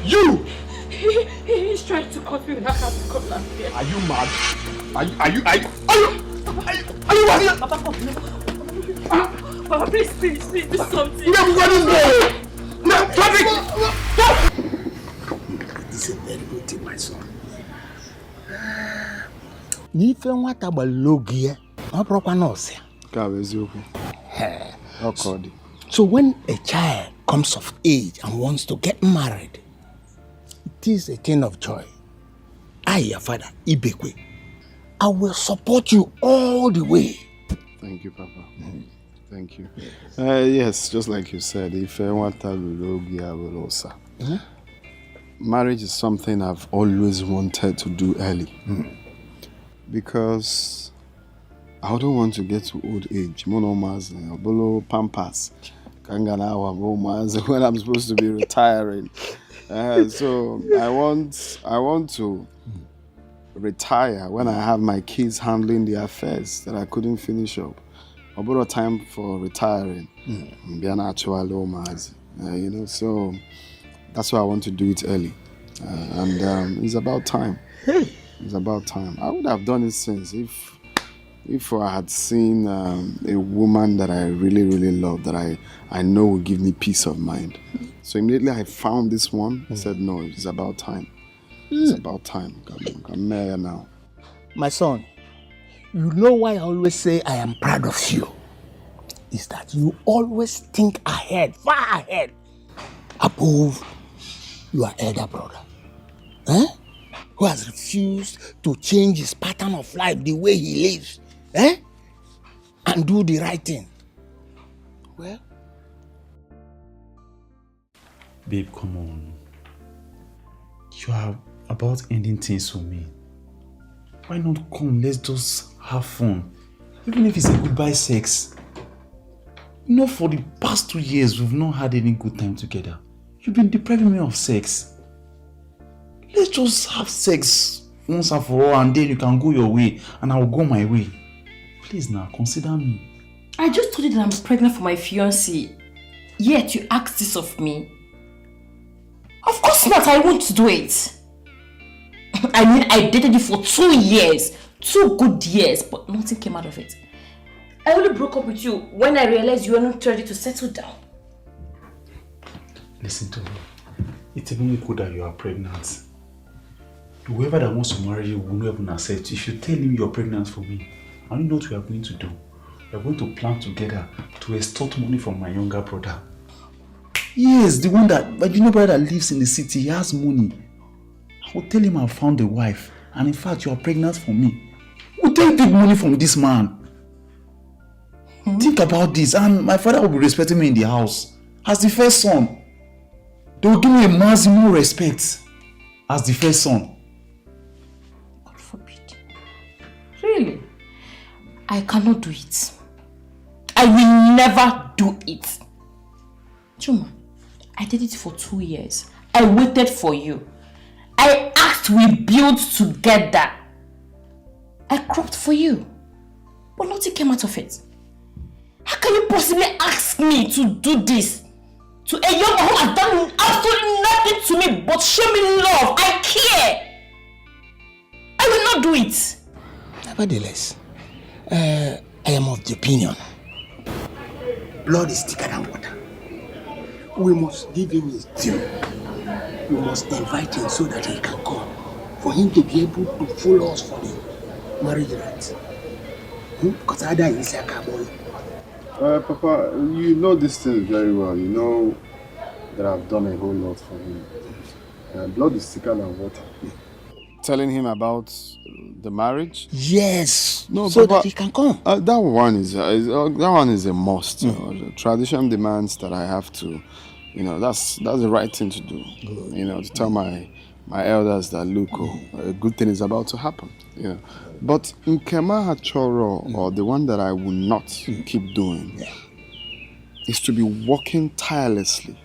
You! He's trying to cut me with that cutlass. Are you mad? Are you mad? Papa, come. Papa, please, do something. No, what is going? No, Patrick! Stop! This is a very good thing, my son. Nife nwata gbalogie, no proper nurse. So when a child comes of age and wants to get married, it is a thing of joy. I, your father, Ibekwe, I will support you all the way. Thank you, Papa. Thank you. Yes, just like you said, if I want to marriage is something I've always wanted to do early. Because I don't want to get to old age. Bolo pampas. When I'm supposed to be retiring. So I want to retire when I have my kids handling the affairs that I couldn't finish up. I bought time for retiring. Be an actual so that's why I want to do it early. And it's about time. It's about time. I would have done it since if I had seen a woman that I really, really love, that I know will give me peace of mind. So immediately I found this one. I said, no, it's about time. It's about time. I'm married now. My son, you know why I always say I am proud of you? Is that you always think ahead, far ahead, above your elder brother. Who has refused to change his pattern of life, the way he lives, and do the right thing. Well, babe, come on. You are about ending things for me. Why not come? Let's just have fun. Even if it's a goodbye sex. You know, for the past 2 years, we've not had any good time together. You've been depriving me of sex. Let's just have sex once and for all, and then you can go your way and I'll go my way. Please now, consider me. I just told you that I'm pregnant for my fiancé. Yet you asked this of me. Of course not, I won't do it. I mean, I dated you for 2 years. 2 good years, but nothing came out of it. I only broke up with you when I realized you were not ready to settle down. Listen to me. It's even good that you are pregnant. Whoever that wants to marry you will not even accept you. If you tell him you're pregnant for me, I don't know what we are going to do. We are going to plan together to extort money from my younger brother. Yes, the one that, but you know, brother that lives in the city, he has money. I will tell him I found a wife, and in fact, you are pregnant for me. We'll take big money from this man. Think about this, and my father will be respecting me in the house as the first son. They will give me a maximum respect as the first son. God forbid. Really? I cannot do it. I will never do it. Chuma, I did it for 2 years. I waited for you. I asked we build together. I cropped for you. But nothing came out of it. How can you possibly ask me to do this? To a young man who has done absolutely nothing to me but show me love. I care. I will not do it. Nevertheless, I am of the opinion. Blood is thicker than water. We must give him his due. We must invite him so that he can come. For him to be able to follow us for the marriage rights. Because either he's a cowboy. Papa, you know this thing very well. You know that I've done a whole lot for him. Blood is thicker than water. Telling him about the marriage? Yes. No, so Papa, that he can come. That one is a must. The tradition demands that I have to. That's the right thing to do. Good. To tell my elders that look, a good thing is about to happen. But Nkema Hachoro, or the one that I will not keep doing, is to be working tirelessly.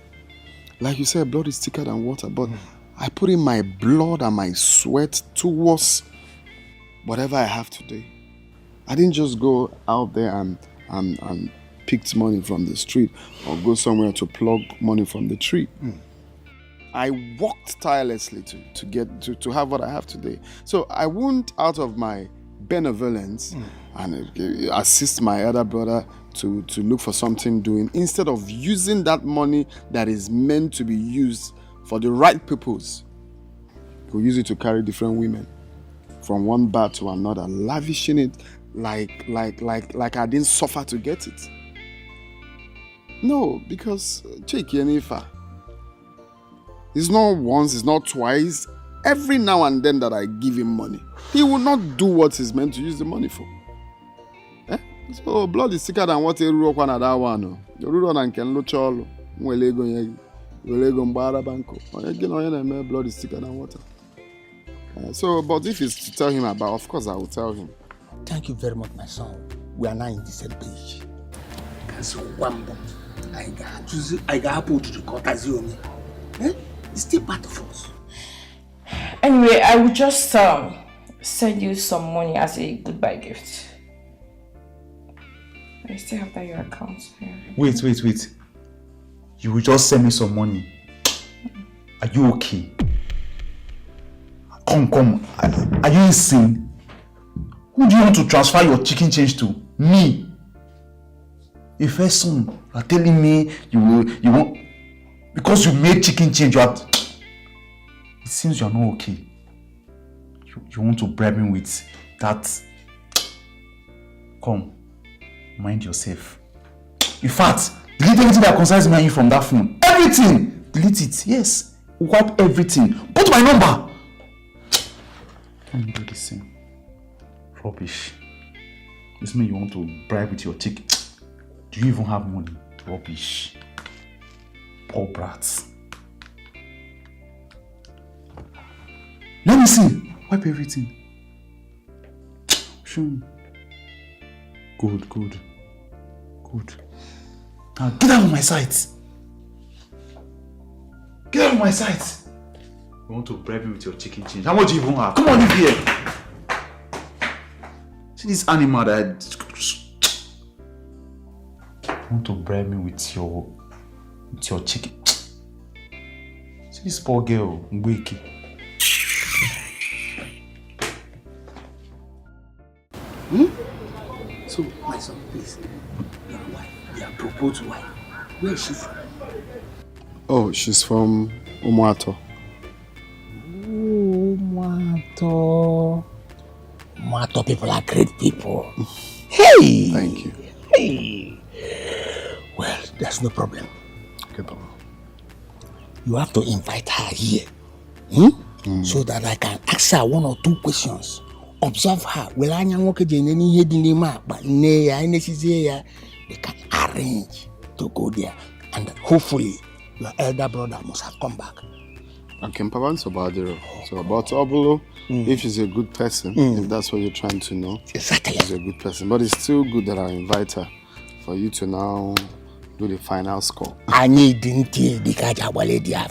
Like you said, blood is thicker than water, but I put in my blood and my sweat towards whatever I have today. I didn't just go out there and picked money from the street or go somewhere to plug money from the tree. I worked tirelessly to have what I have today. So I won't, out of my benevolence, and assist my other brother to look for something doing, instead of using that money that is meant to be used for the right purpose. We'll use it to carry different women from one bar to another, lavishing it like I didn't suffer to get it. No, because check Yenifa. It's not once, it's not twice. Every now and then that I give him money, he will not do what he's meant to use the money for. So blood is sicker than what a rock one at that one. The ruler and can look all Welego Mbara Banco. Blood is thicker than water. So, but if it's to tell him about, of course I will tell him. Thank you very much, my son. We are now in the same page. So, Wambo, I got to the Kotaziomi. It's still part of us. Anyway, I will just send you some money as a goodbye gift. I still have that your account. Yeah. Wait. You will just send me some money. Are you okay? Come. Are you insane? Who do you want to transfer your chicken change to? Me. A first son are telling me you want, because you made chicken change. It seems you are not okay. You want to bribe me with that? Come, mind yourself. In fact, delete everything that concerns me and you from that phone. Everything! Delete it, yes. Wipe everything. Put my number. Let me do the same. Rubbish. This means you want to bribe with your chicken. Do you even have money? Rubbish. Poor brats. Let me see. Wipe everything. Show me. Good. Now get out of my sight. Get out of my sight. You want to bribe me with your chicken change? How much do you even have? Come on, live here. See this animal that you want to bribe me with your chicken. See this poor girl, Mbeki. So, my son, please, your wife, your proposed wife, where is she from? Oh, she's from Umuato. Umuato people are great people. Hey! Thank you. Hey! Well, there's no problem. Okay, Papa. You have to invite her here. So that I can ask her one or two questions. Observe her. We can arrange to go there. And hopefully, your elder brother must have come back. Okay, Papa, so about Obulo, if she's a good person, if that's what you're trying to know, Exactly. she's a good person. But it's still good that I invite her for you to now do the final score. I need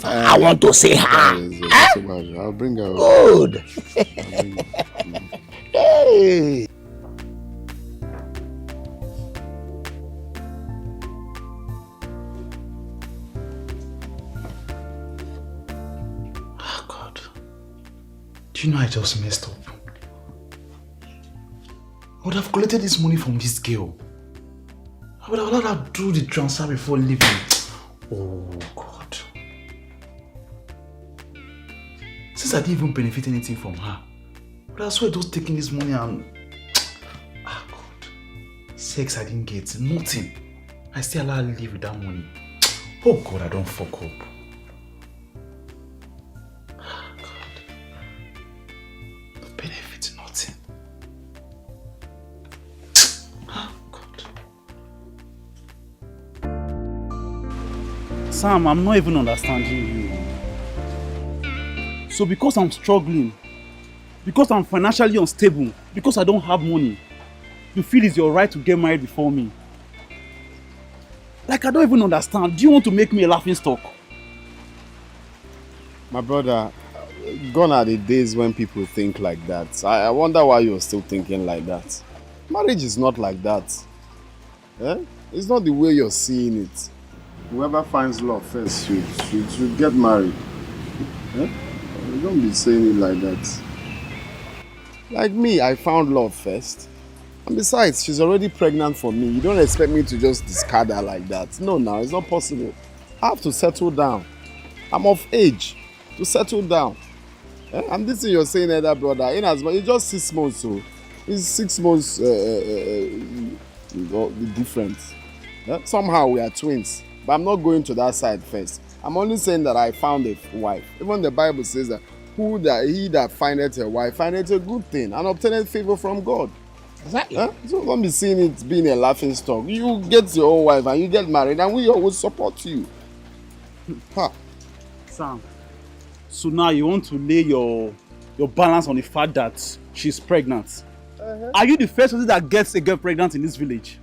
I want to see her. I'll bring her. Good. Hey. Oh God. Do you know I just messed up? I would have collected this money from this girl. I would have allowed her do the transfer before leaving. Oh God. Since I didn't even benefit anything from her, but I swear just taking this money and... Ah God. Sex I didn't get, nothing. I still allowed her to live with that money. Oh God, I don't fuck up. Ah God. No benefit, nothing. Ah God. Sam, I'm not even understanding you. So because I'm struggling, because I'm financially unstable, because I don't have money, you feel it's your right to get married before me? Like, I don't even understand. Do you want to make me a laughingstock? My brother, gone are the days when people think like that. I wonder why you're still thinking like that. Marriage is not like that. It's not the way you're seeing it. Whoever finds love first should get married. Huh? Don't be saying it like that. Like me, I found love first. And besides, she's already pregnant for me. You don't expect me to just discard her like that. No, now it's not possible. I have to settle down. I'm of age to settle down. And this thing you're saying, elder brother, in as much it's just 6 months, so it's 6 months the difference. Somehow we are twins, but I'm not going to that side first. I'm only saying that I found a wife. Even the Bible says that he that findeth a wife findeth a good thing and obtaineth favor from God. Exactly. So don't be seeing it being a laughing stock. You get your own wife and you get married, and we always support you. Huh. Sam, so now you want to lay your balance on the fact that she's pregnant. Are you the first person that gets a girl pregnant in this village?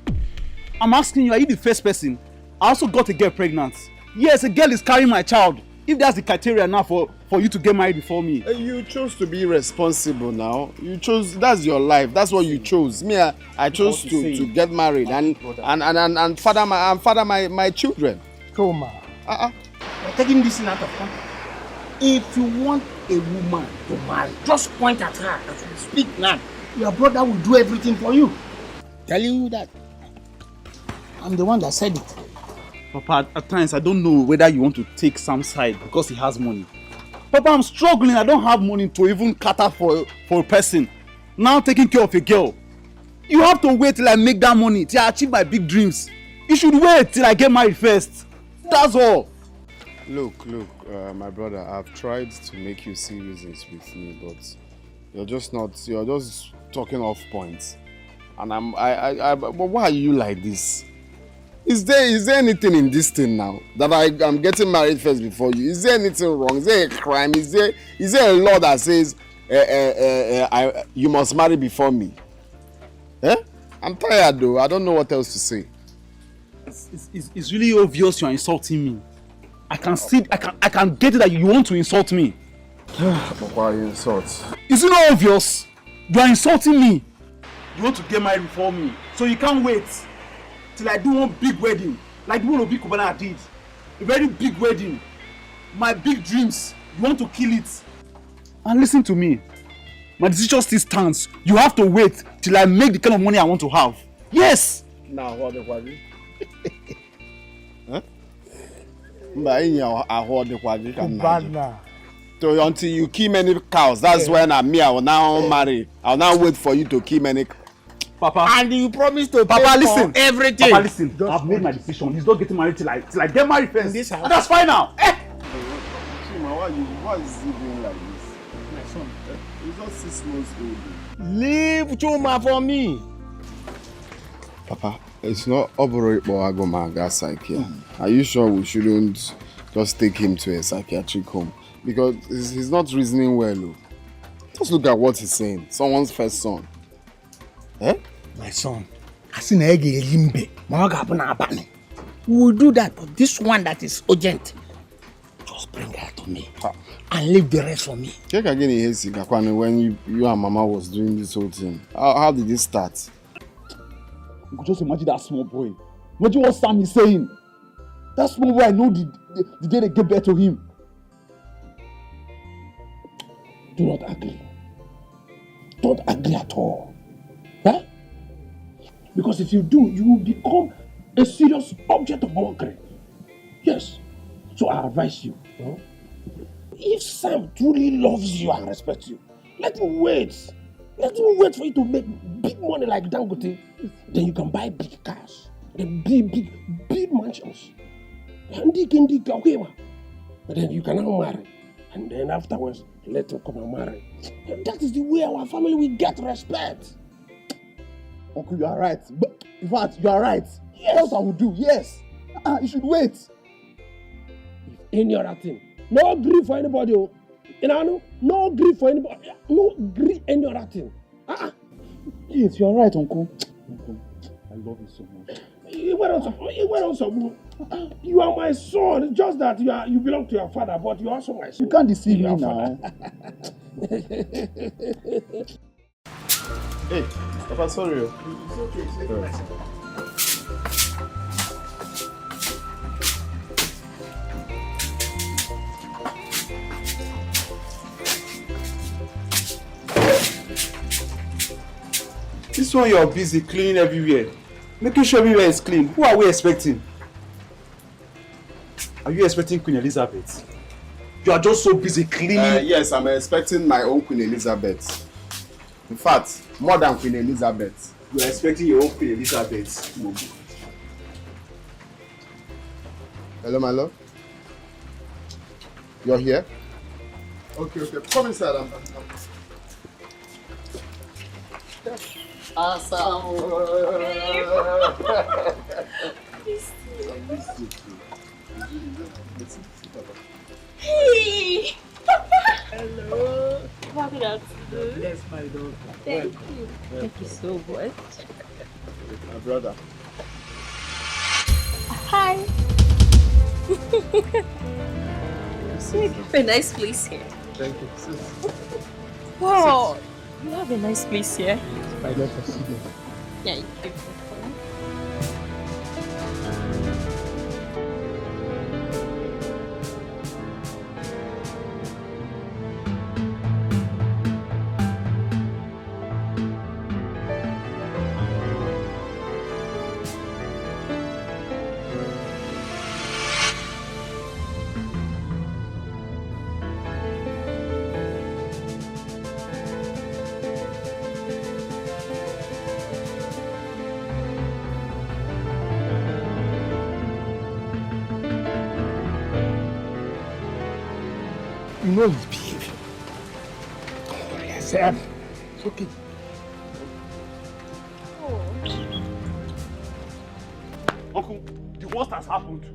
I'm asking you, are you the first person? I also got a girl pregnant. Yes, a girl is carrying my child. If that's the criteria now for you to get married before me. You chose to be responsible now. You chose, that's your life. That's what you chose. Me, I chose to get married and father my children. Chuma. You're taking this thing out of context. If you want a woman to marry, just point at her as you speak now. Your brother will do everything for you. Telling you that. I'm the one that said it. Papa, at times I don't know whether you want to take Sam's side because he has money. Papa, I'm struggling. I don't have money to even cater for a person. Now taking care of a girl. You have to wait till I make that money, till I achieve my big dreams. You should wait till I get married first. That's all. Look, my brother, I've tried to make you see reasons with me, but you're just talking off points. And but why are you like this? Is there anything in this thing now that I'm getting married first before you? Is there anything wrong? Is there a crime? Is there a law that says you must marry before me? I'm tired though. I don't know what else to say. It's really obvious you are insulting me. I can see, I can get it that you want to insult me. Why you insult? Is it not obvious? You are insulting me. You want to get married before me, so you can't wait till I do one big wedding, like the one Obi Kubana did. A very big wedding. My big dreams. You want to kill it. And listen to me. My decision still stands. You have to wait till I make the kind of money I want to have. Yes. Now what the quadri? So until you kill many cows, that's when I will now marry. I'll now wait for you to kill many. Papa. And you promise to pay listen. for everything. Papa, listen. I've made my decision. He's not getting married till I get married first. This house. And that's fine now. Chuma, why is he doing like this? My son. He's not 6 months old. Leave Chuma for me. Papa, it's not Oboro or Agoma psyche. Are you sure we shouldn't just take him to a psychiatric home? Because he's not reasoning well. Just look at what he's saying. Someone's first son. My son, we will do that, but this one that is urgent, just bring her to me and leave the rest for me. When you and Mama was doing this whole thing, how did it start? You could just imagine that small boy. Imagine what Sam is saying. That small boy, I know the day they get back to him. Do not agree. Don't agree at all. Huh? Because if you do, you will become a serious object of mockery. Yes. So I advise you. If Sam truly loves you and respects you, let him wait. Let him wait for you to make big money like Dangote. Then you can buy big cars, and big mansions. And then you can now marry. And then afterwards, let him come and marry. And that is the way our family will get respect. Uncle, you are right. But in fact, you are right. Yes. What I will do, yes. You should wait. If any other thing, no grief for anybody. You know, no grief for anybody. No grief any other thing. Yes, you are right, Uncle. Uncle, I love you so much. You are my son. It's just that you belong to your father, but you are also my son. You can't deceive me now. Hey, Papa, sorry. It's okay. one you're busy cleaning everywhere, making sure everywhere is clean. Who are we expecting? Are you expecting Queen Elizabeth? You are just so busy cleaning. Yes, I'm expecting my own Queen Elizabeth. In fact, more than Queen Elizabeth. You are expecting your own Queen Elizabeth. Hello, my love. You're here? Okay. Come inside. Awesome. Hey! Hello. Happy to Yes, my daughter. Thank you. Thank you so much. My brother. Hi. You have a nice place here. Thank you. Wow. You have a nice place here. My daughter, see you. Yeah, you do. You know his behavior. Don't worry yourself. It's okay. Uncle, the worst has happened.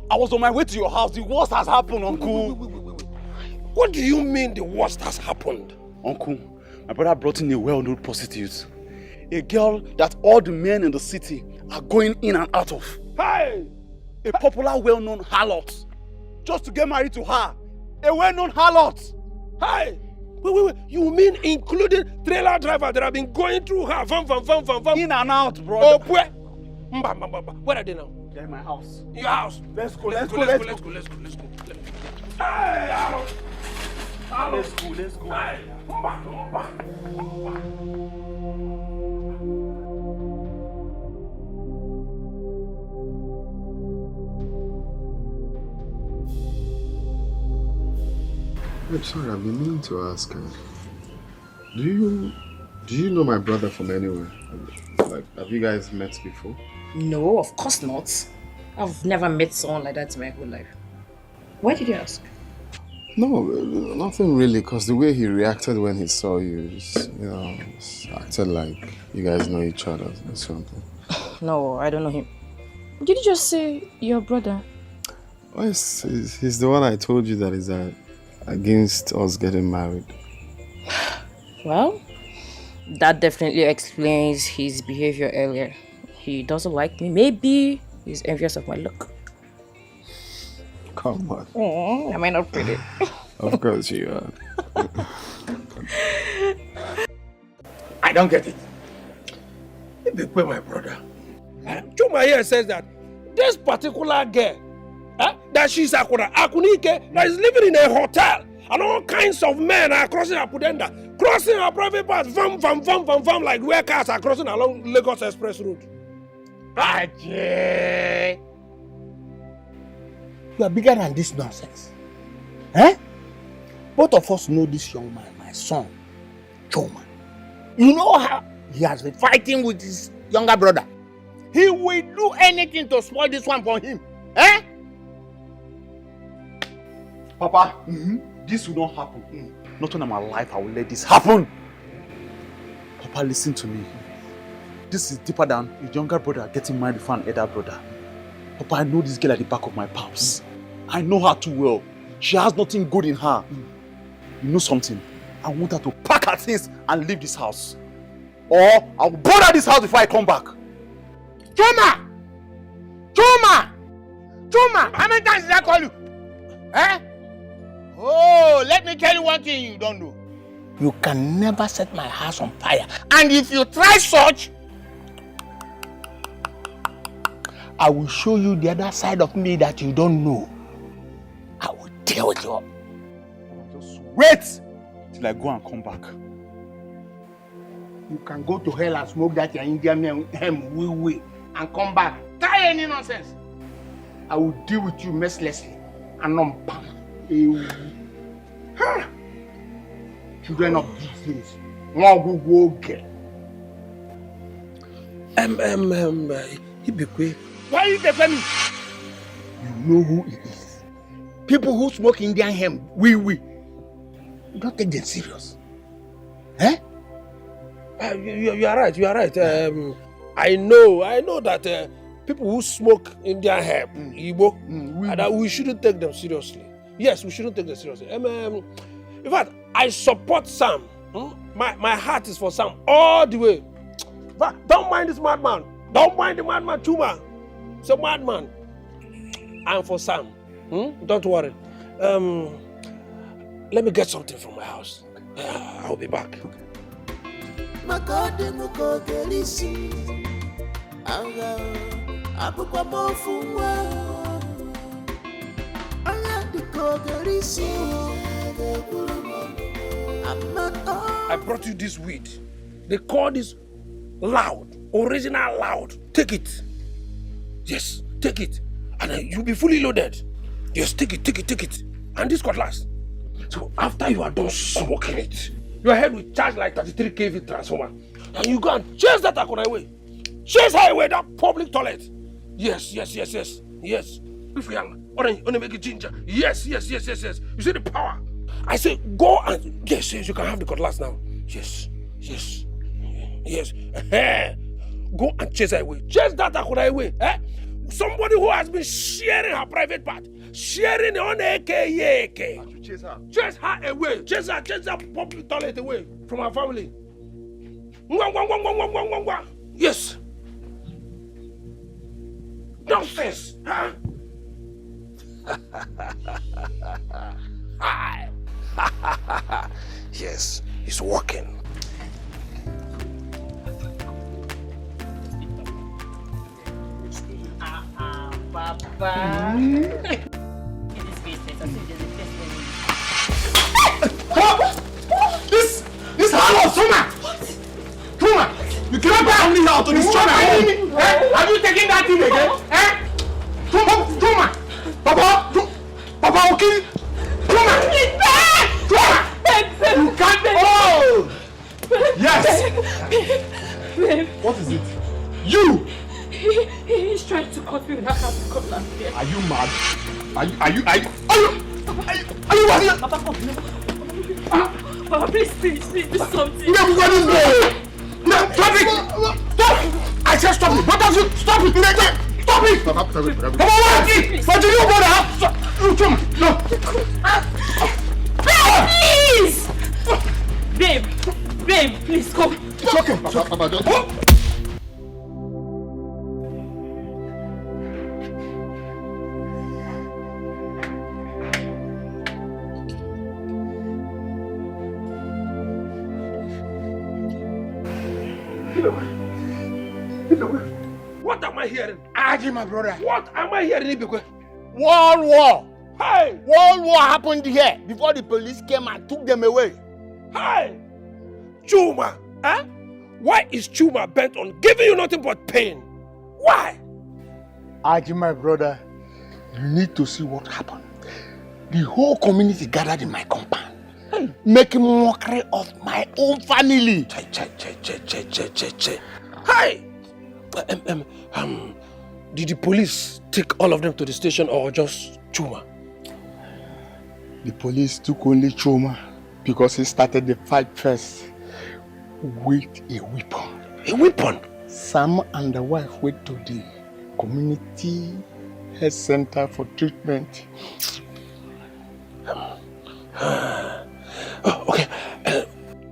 I was on my way to your house. The worst has happened, Uncle. Wait. What do you mean the worst has happened? Uncle, my brother brought in a well-known prostitute. A girl that all the men in the city are going in and out of. Hey! A popular, well-known harlot. Just to get married to her. A well-known harlot. Hey! Wait. You mean including trailer drivers that have been going through her? In and out, bro. Oh, where? Where are they now? They're in my house. Your house. Let's go. Hey, hello. Let's go. Hey, I'm sorry, I've been meaning to ask her. Do you know my brother from anywhere? Like, have you guys met before? No, of course not. I've never met someone like that in my whole life. Why did you ask? No, nothing really, because the way he reacted when he saw you, acted like you guys know each other or something. No, I don't know him. Did you just say your brother? Oh, he's the one I told you that is against us getting married. Well, that definitely explains his behavior earlier. He doesn't like me. Maybe he's envious of my look. Come on. Am I not pretty? Of course you are. I don't get it. If they pay my brother. Chuma here says that this particular girl, that she's Akunike, that is living in a hotel, and all kinds of men are crossing her pudenda, crossing her private parts, vam, like where cars are crossing along Lagos Express Road. Ajay! You are bigger than this nonsense. Eh? Both of us know this young man, my son, Chuma. You know how he has been fighting with his younger brother. He will do anything to spoil this one for him. Eh? Papa, this will not happen. Not when I'm alive, I will let this happen. Papa, listen to me. This is deeper than a younger brother getting married before an elder brother. Papa, I know this girl at the back of my palms. I know her too well. She has nothing good in her. You know something? I want her to pack her things and leave this house. Or I will burn out this house before I come back. Chuma! How many times did I call you? Eh? Oh, let me tell you one thing you don't know. You can never set my house on fire. And if you try such, I will show you the other side of me that you don't know. I will deal with you. Just wait till I go and come back. You can go to hell and smoke that your Indian wee and come back. Try any nonsense. I will deal with you mercilessly and not pam. Children of these days. Go get. Ibekwe. Why you defend me? You know who it is. People who smoke Indian hemp, wee. You don't take them serious. Eh? You are right. I know that people who smoke Indian hemp, Igbo, and that we shouldn't take them seriously. Yes, we shouldn't take them seriously. In fact, I support Sam. My heart is for Sam all the way. But don't mind this madman. Don't mind the madman, Chuma. It's a madman. I'm for Sam. Don't worry. Let me get something from my house. I'll be back. I brought you this weed. They call this loud, original loud. Take it. Yes, take it. And you'll be fully loaded. Yes, take it. And this cutlass. So after you are done smoking it, your head will charge like 33 kV transformer. And you go and chase that Akon highway. Chase highway, that public toilet. Yes. If you are only make it ginger. Yes. You see the power. I say go and yes, you can have the cutlass now. Yes. Go and chase highway. Chase that Akon highway. Somebody who has been sharing her private part. Sharing on AK. Chase her. Chase her away. Chase that public toilet away from her family. Yes. Nonsense. Huh? Yes, it's working. Papa. This house of Chuma! Chuma! You cannot buy only now to destroy my home! Have you taken that thing again? Chuma! Papa, okay? Chuma! You can't... Oh! Yes! What is it? You! He's trying to cut me with that cutlass here. Are you mad? Are you mad? Papa, come. Papa, please, do something. No, what is there? No, stop it! Stop! I said stop it! What does you? Stop it! Stop it! Come on, please! What do you want to have? No! Please! Babe, please come. It's okay. Papa, don't... What am I hearing? Aji, my brother. What am I hearing, Ibekwe? World War. Hey! World War happened here before the police came and took them away. Hey! Chuma! Huh? Why is Chuma bent on giving you nothing but pain? Why? Aji, my brother, you need to see what happened. The whole community gathered in my compound, making mockery of my own family. Hey! Did the police take all of them to the station or just Chuma? The police took only Chuma because he started the fight first with a weapon. A weapon? Sam and the wife went to the community health center for treatment. Okay,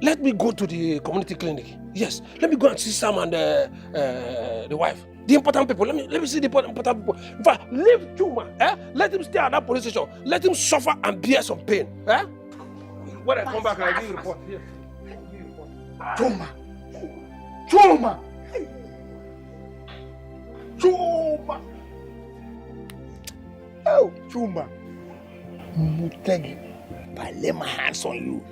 let me go to the community clinic. Yes, let me go and see Sam and the wife. The important people. Let me see the important people. In fact, leave Chuma. Let him stay at that police station. Let him suffer and bear some pain. When I come back, I'll give you a report. Here. Chuma! Oh, Chuma! Mutegi, if I lay my hands on you,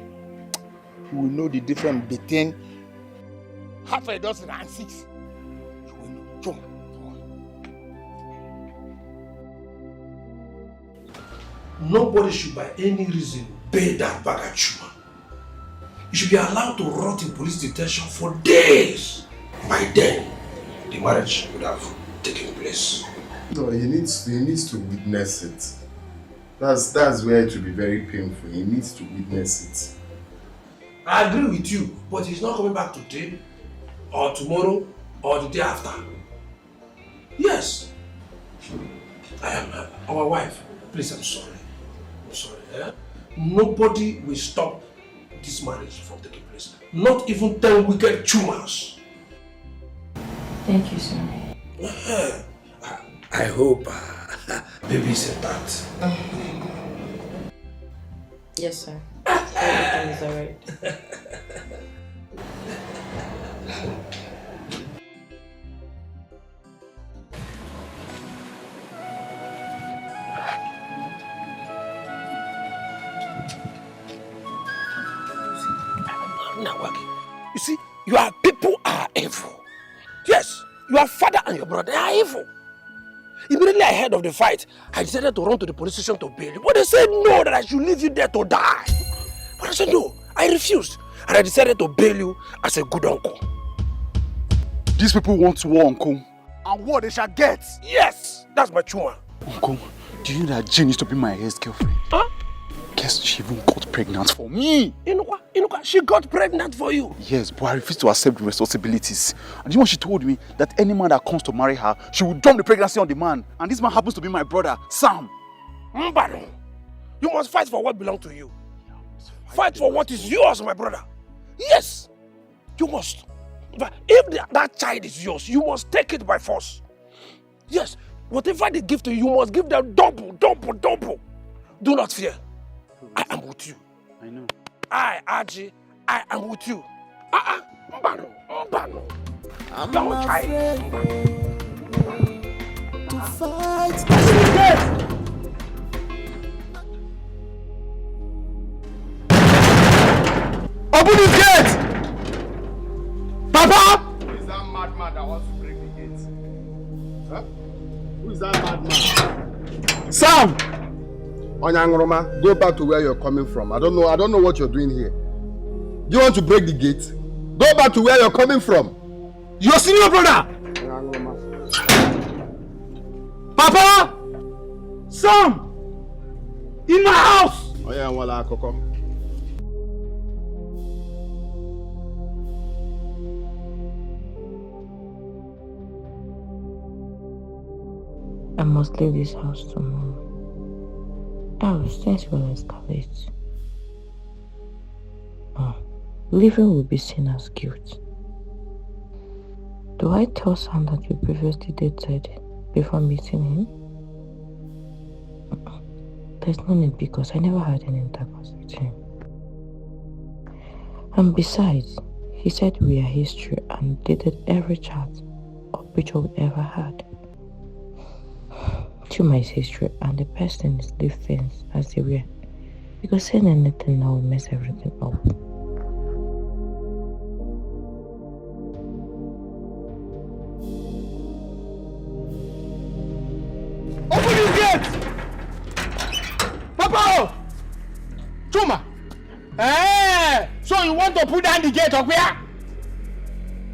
you will know the difference between half a dozen and 6. You will know. Chuma. Nobody should by any reason pay that bag at Chuma. You should be allowed to rot in police detention for days. By then, the marriage would have taken place. No, he needs to witness it. That's where it will be very painful. He needs to witness it. I agree with you, but he's not coming back today, or tomorrow, or the day after. Yes. I am our wife. Please, I'm sorry. I'm sorry. Eh? Nobody will stop this marriage from taking place. Not even 10 wicked Chumas. Thank you, sir. I hope baby said that. Yes, sir. Everything is alright. You see, your people are evil. Yes, your father and your brother are evil. Immediately ahead of the fight, I decided to run to the police station to bail you. But they said no, that I should leave you there to die. But I said no, I refused. And I decided to bail you as a good uncle. These people want war, Uncle. And what they shall get. Yes, that's my Chuma. Uncle, do you know that Jane used to be my ex-girlfriend? Huh? Guess she even got pregnant for me. Inuka, she got pregnant for you. Yes, but I refused to accept the responsibilities. And you know what she told me? That any man that comes to marry her, she will dump the pregnancy on the man. And this man happens to be my brother, Sam. Mbano, you must fight for what belongs to you. Fight for what is yours, my brother. Yes, you must. But if that child is yours, you must take it by force. Yes, whatever they give to you, you must give them double. Do not fear. I am with you. I know. Aji, I am with you. Mbano. I'm Don't try. to fight. Open the gate! Papa! Who is that madman that wants to break the gate? Huh? Who is that madman? Sam! Onyangroma, go back to where you're coming from. I don't know what you're doing here. Do you want to break the gate? Go back to where you're coming from. Your senior brother! Onyangroma. Papa! Sam! In my house! Onyanwala Akoko. I must leave this house tomorrow. Else things will escalate. Leaving will be seen as guilt. Do I tell Sam that we previously dated before meeting him? There's no need because I never had any intercourse with him. And besides, he said we are history and dated every chat or picture we ever had. Chuma is history and the person is leave things as they were. Because saying anything now will mess everything up. Open the gate! Papa! Chuma! So you want to put down the gate, Okwia?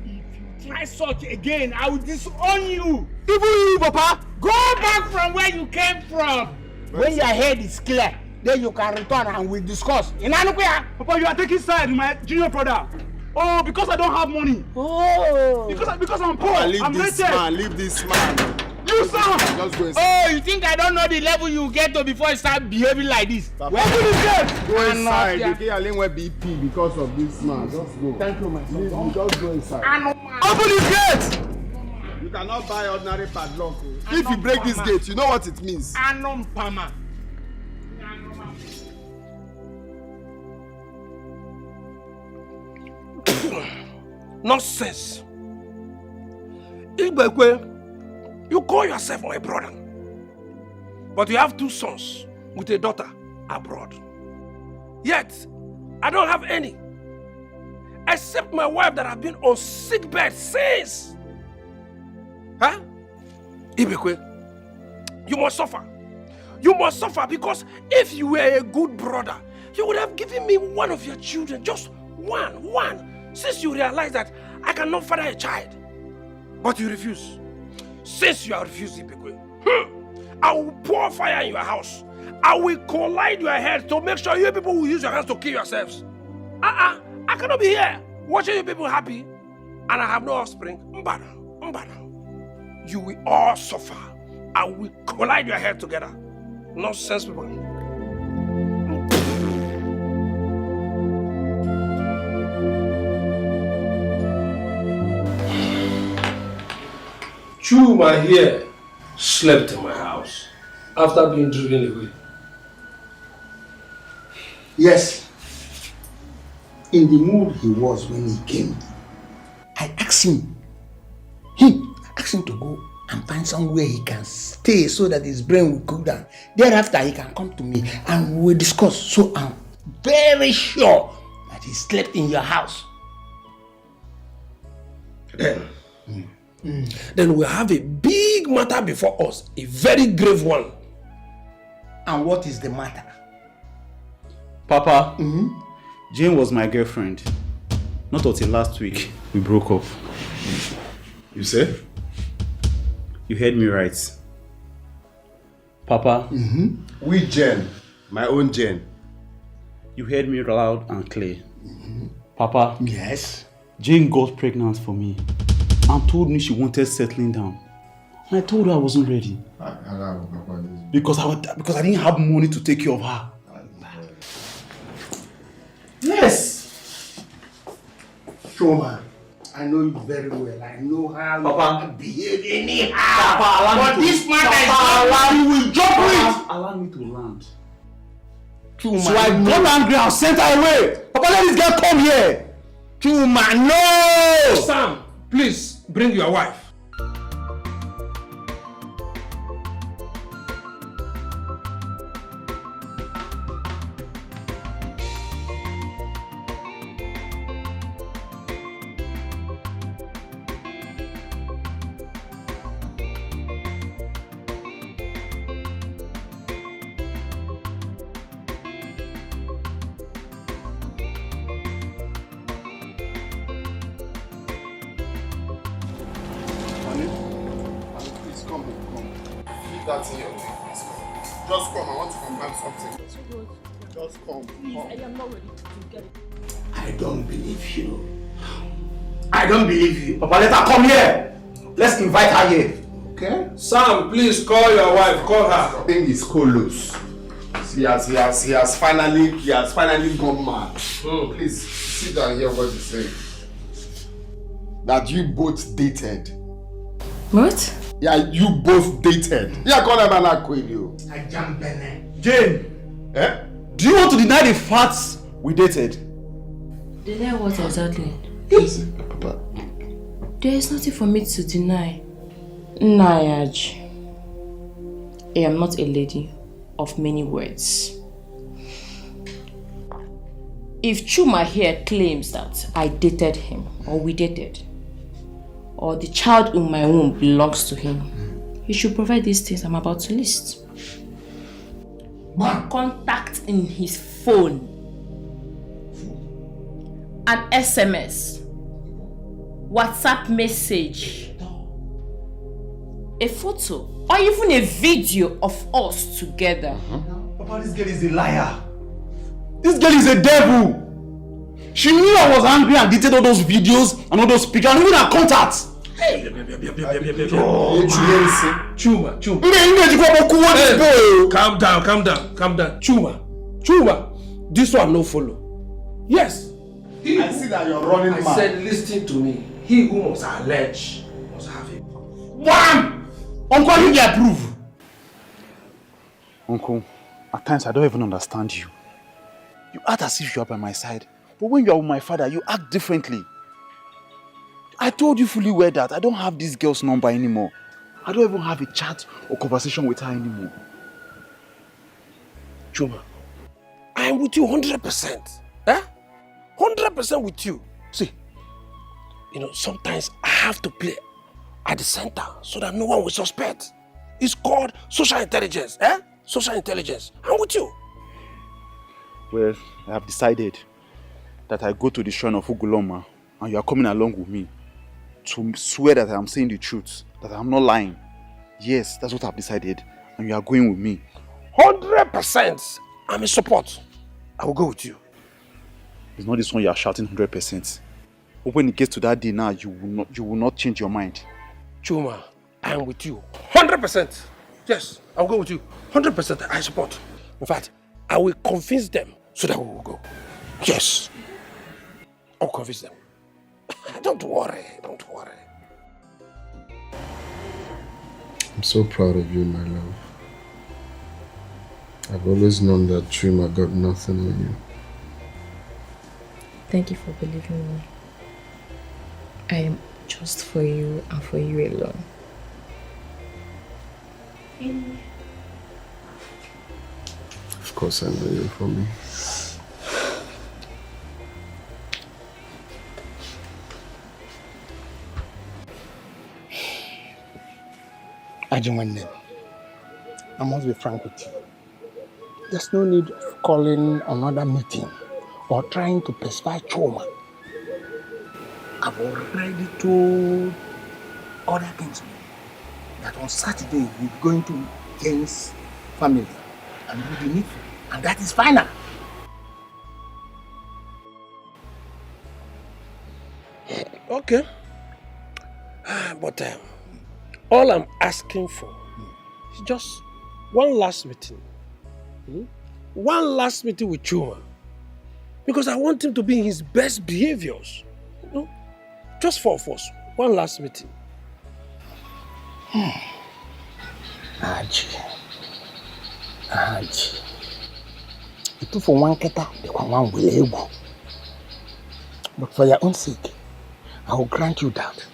If you try such again, I will disown you. Even you, Papa, go back from where you came from. When your head is clear, then you can return and we'll discuss. Papa, you are taking side with my junior brother. Oh, because I don't have money. Oh. Because I'm poor. Leave I'm this wretched. man, leave this man. You, Sam! Just go inside. Oh, you think I don't know the level you get to before you start behaving like this? Papa. Where will you get? Go inside. You can't link with BP because of this man. Just go. Thank you, my son. Leave me. Just go inside. Open the gate! You cannot buy ordinary padlock. If you break this gate, you know what it means. Anom Pama. Nonsense. Igbekwe, you call yourself my brother, but you have 2 sons with a daughter abroad. Yet, I don't have any. except my wife that have been on sick bed since. Huh? Ibekwe, you must suffer. You must suffer because if you were a good brother, you would have given me one of your children, just one, since you realize that I cannot father a child. But you refuse. Since you are refusing, Ibekwe, I will pour fire in your house. I will collide your head to make sure you people will use your hands to kill yourselves. I cannot be here watching you people happy and I have no offspring. Mbana. You will all suffer. I will collide your head together. Nonsense people. Chuma here slept in my house after being driven away. Yes. In the mood he was when he came, I asked him to go and find somewhere he can stay so that his brain will cool down. Thereafter, he can come to me and we will discuss. So I'm very sure that he slept in your house. Then we have a big matter before us, a very grave one. And what is the matter? Papa, Jane was my girlfriend. Not until last week we broke up. You say? You heard me right. Papa. We Jane, my own Jane. You heard me loud and clear. Papa. Yes. Jane got pregnant for me and told me she wanted settling down. And I told her I wasn't ready. Because I didn't have money to take care of her. Yes. Chuma, I know you very well. I know how Papa. you behave anyhow. Papa, but this matter is not you will jump with. Allow me to land. Chuma, So I got angry and sent her away. Papa, let this girl come here. Chuma, no! Sam, please bring your wife. That's in your thing. Just come. I want to confirm something. Just come. Please, I am not ready to get it. I don't believe you. I don't believe you. Papa, let her come here. Let's invite her here. Okay? Sam, please call your wife. Call her. I think it's Kolos. He has finally gone mad. Please sit down here. What you say? That you both dated. What? Yeah, you both dated. Yeah, call them and quit you. I jump Bene. Jane, Eh? do you want to deny the facts we dated? Deny what exactly? Papa. There is nothing for me to deny. Nayaj, I am not a lady of many words. If Chuma here claims that I dated him, or we dated, or the child in my womb belongs to him, he should provide these things I'm about to list. Contact in his phone, an SMS, WhatsApp message, a photo, or even a video of us together. Papa, this girl is a liar. This girl is a devil. She knew I was angry and deleted all those videos and all those pictures and even her contacts. Hey, Chuma. Calm down. Chuma, this one no follow. Yes. I see that you're running mad. I said, listen to me. He who must allege must have it. Wham! Uncle, you approve. Uncle, at times I don't even understand you. You act as if you are by my side, but when you are with my father, you act differently. I told you fully well that I don't have this girl's number anymore. I don't even have a chat or conversation with her anymore. Chuma, I am with you 100%. 100% with you. sometimes I have to play at the center so that no one will suspect. It's called social intelligence, Social intelligence. I'm with you. Well, I have decided that I go to the shrine of Uguloma and you are coming along with me to swear that I am saying the truth, that I am not lying. Yes, that's what I've decided, and you are going with me. 100%. I'm in support. I will go with you. It's not this one you are shouting 100%. But when it gets to that day now, you will not change your mind. Chuma, I am with you. 100%. Yes, I'll go with you. 100% I support. In fact, I will convince them so that we will go. Yes. I'll convince them. Don't worry. I'm so proud of you, my love. I've always known that Chuma got nothing on you. Thank you for believing me. I am just for you and for you alone. Of course I know you're for me. Ajimwende, I must be frank with you. There's no need of calling another meeting or trying to pacify Chuma. I've already told other kinsmen that on Saturday we're going to Jane's family and do the needful, and that is final. Okay. But all I'm asking for is just one last meeting. One last meeting with Chuma. Because I want him to be in his best behaviors. Just for us. One last meeting. Aji. Itu for one keta, the one will ego. But for your own sake, I will grant you that.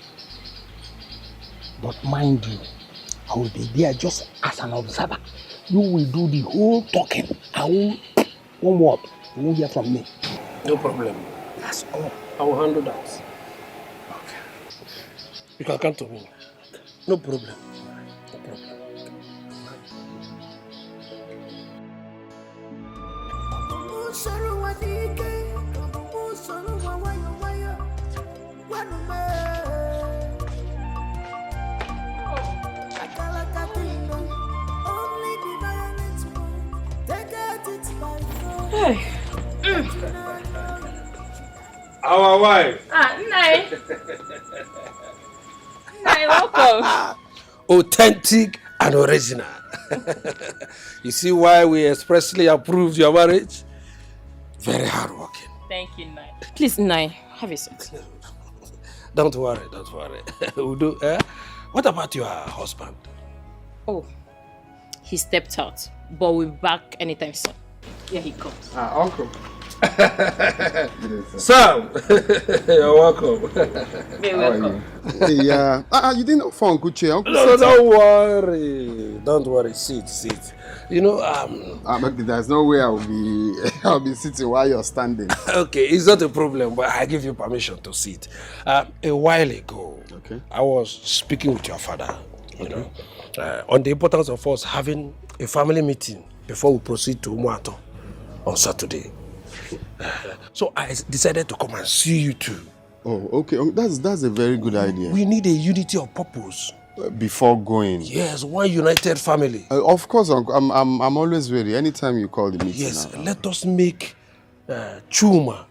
But mind you, I will be there just as an observer. You will do the whole talking. One word, you won't hear from me. No problem. That's all. I will handle that. Okay. You can come to me. No problem. No problem. Hey. Our wife. Nai. Nai, welcome. Authentic and original. You see why we expressly approved your marriage? Very hardworking. Thank you, Nai. Please, Nai, have a seat. Don't worry. Udo, what about your husband? Oh, he stepped out, but we'll be back anytime soon. Here he comes. Uncle. Sam, you're welcome. Very welcome. Yeah. You didn't offer Uncle Che. Uncle No, don't worry. Sit. There's no way I'll be sitting while you're standing. Okay, it's not a problem, but I give you permission to sit. A while ago, I was speaking with your father, on the importance of us having a family meeting before we proceed to Umuato on Saturday. So I decided to come and see you too. Oh, okay. That's a very good idea. We need a unity of purpose. Before going. Yes, one united family. Of course, Uncle. I'm always ready. Anytime you call the meeting. Yes, let us make Chuma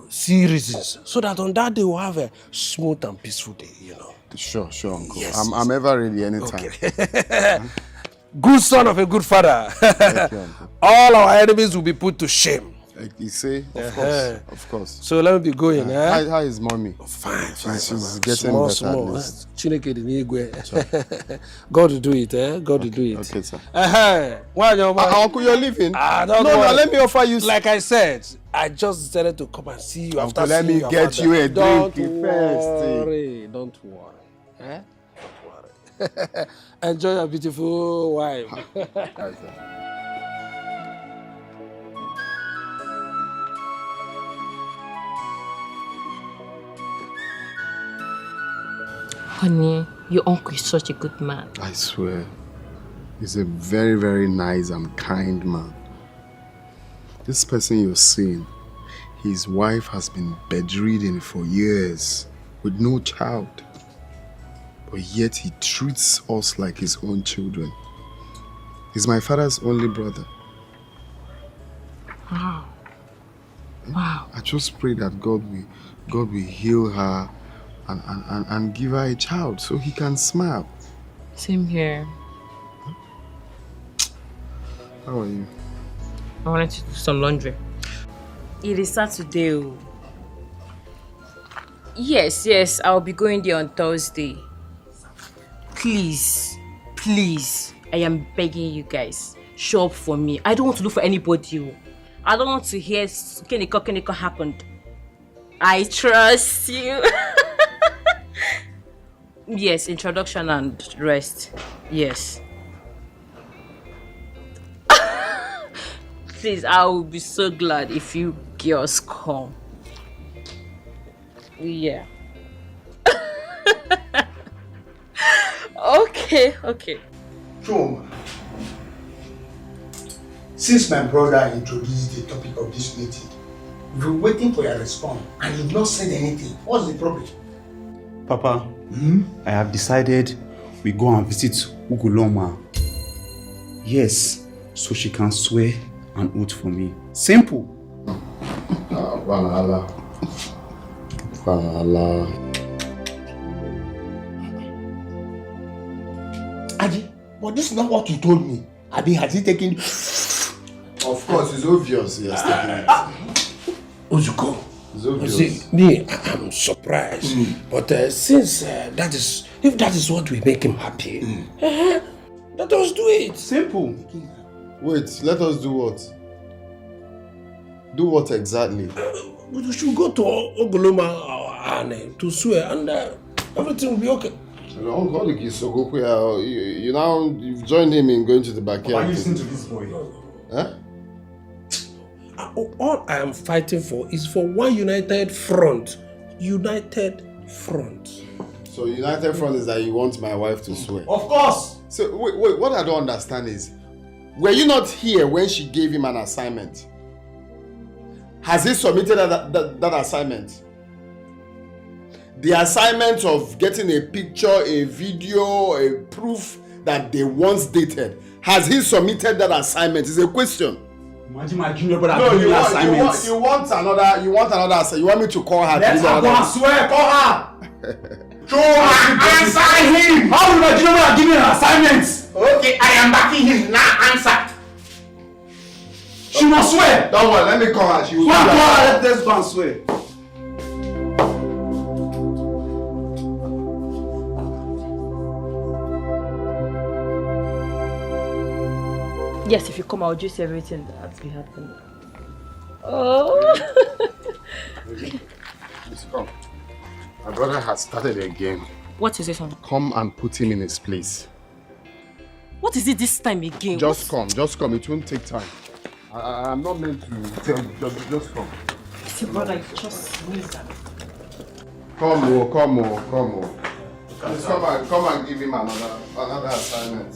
see reasons so that on that day we'll have a smooth and peaceful day, Sure, Uncle. Yes. I'm ever ready anytime. Okay. Good son of a good father. All our enemies will be put to shame. You say? Of course. So let me be going. How is mommy? Fine. She's getting small, better small. at least. God will do it, God will do it. Okay, sir. Uncle, you're leaving? No, let me offer you. Like I said, I just decided to come and see you after let seeing me your get father. you a drink Don't worry. Don't worry. Enjoy your beautiful wife. Honey, your uncle is such a good man. I swear. He's a very, very nice and kind man. This person you're seeing, his wife has been bedridden for years with no child. But yet he treats us like his own children. He's my father's only brother. Wow. Wow. I just pray that God will heal her and give her a child so he can smile. Same here. How are you? I wanted to do some laundry. It is Saturday. Oh. Yes, I'll be going there on Thursday. Please, I am begging you guys, show up for me. I don't want to look for anybody. Oh. I don't want to hear Keniko happened. I trust you. Yes, introduction and rest. Yes. Please, I will be so glad if you girls come. Yeah. Okay. Chuma, since my brother introduced the topic of this meeting, we've been waiting for your response and you've not said anything. What's the problem? Papa, I have decided we go and visit Uguloma. Yes, so she can swear an oath for me. Simple. Vanala. Aji, but this is not what you told me. Abi, has he taken... Of course, it's obvious he has taken it. Ozuko. It's obvious. See, me, I'm surprised. But since if that is what will make him happy, let us do it. Simple. Wait, let us do what? Do what exactly? We should go to Ogoloma and to swear, and everything will be okay. You now you've joined him in going to the backyard. Why are you listening to this boy? Huh? All I am fighting for is for one united front. United front. So united front is that you want my wife to swear? Of course. So wait, what I don't understand is, were you not here when she gave him an assignment? Has he submitted that assignment? The assignment of getting a picture, a video, a proof that they once dated. Has he submitted that assignment? Is a question. Imagine my junior brother No, doing assignments. you want another assignment. You want me to call her? Let her go and swear, call her. Answer him. How will my junior brother give me an assignment? Okay, I am backing him. Now answer. She must swear. Don't worry, let me call her. She will Go and call her. Let's go and swear. Yes, if you come, I'll just everything that's been happening. Oh. Please come. My brother has started again. What is this one? Come and put him in his place. What is it this time again? Just come. It won't take time. I'm not meant to tell you. Just come. It's your brother, just sneeze. Come. Please come and give him another assignment.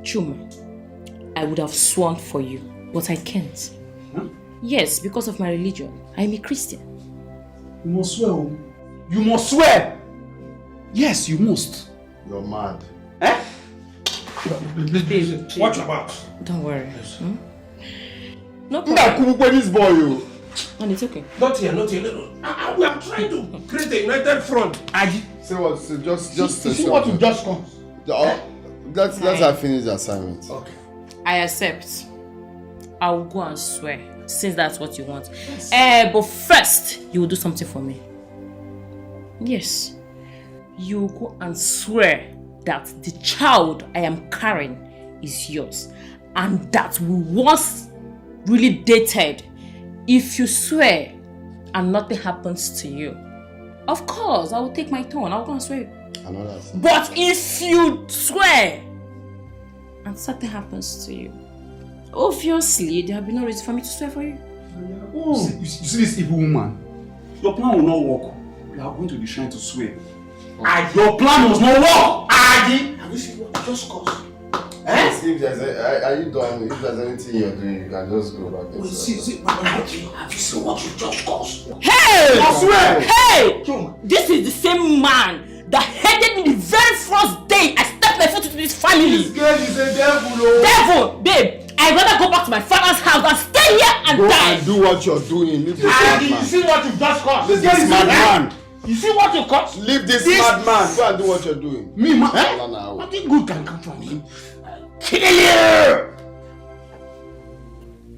Chuma, I would have sworn for you, but I can't. Huh? Yes, because of my religion. I am a Christian. You must swear. You must swear. Yes, you must. You're mad. Eh? Please. Watch your back. Don't worry. Yes. No problem. This boy. And it's okay. Not here. No. We are trying to create a united front. Say what? So just See what you just come. Let's have finished the assignment. Okay. I accept. I will go and swear, since that's what you want. Yes. But first, you will do something for me. Yes. You will go and swear that the child I am carrying is yours. And that we once really dated. If you swear and nothing happens to you, of course, I will take my turn. I will go and swear. But if you swear and something happens to you, obviously there will be no reason for me to swear for you. Oh. You see this evil woman? Your plan will not work. We are going to the shrine to swear. Your plan was not work! Adi! Have you seen what you just caused? Yes, if there's are you done? If there's anything you're doing, you can just go back. Have you seen what you just caused? Hey! I swear! Hey! Chuma. This is the same man that hated me the very first day I stepped my foot into this family. This girl is a devil, oh! Devil! Babe, I'd rather go back to my father's house than stay here and Go die. and do what you're doing. Leave this Adi, madman. you see what you just caused? Leave this madman. You see what you caused? Leave this madman. Go and do what you're doing. Me, man. Eh? Nothing good can come from him. Kill you!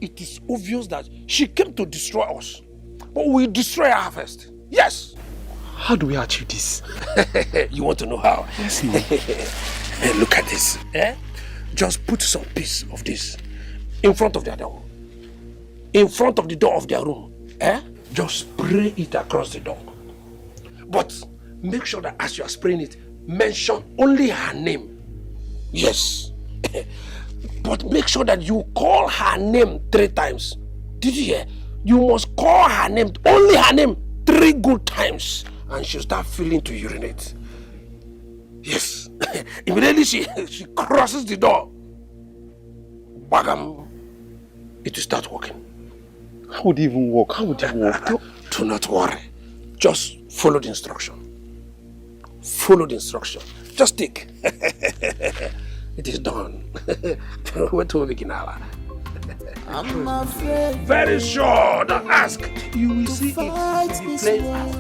It is obvious that she came to destroy us. But we destroy her first. Yes! How do we achieve this? You want to know how? Yes, ma'am. Look at this. Eh? Just put some piece of this in front of their door. In front of the door of their room. Eh? Just spray it across the door. But make sure that as you are spraying it, mention only her name. Yes. But make sure that you call her name 3 times. Did you hear? You must call her name, only her name, 3 good times. And she'll start feeling to urinate. Yes. Immediately she crosses the door. Bagam. It will start working. How would it even work? How would it work? Do not worry. Just follow the instruction. Follow the instruction. Just take. It is done. Wait till we begin. I'm afraid. Very sure. Don't ask. You will see it fight be this played war. out.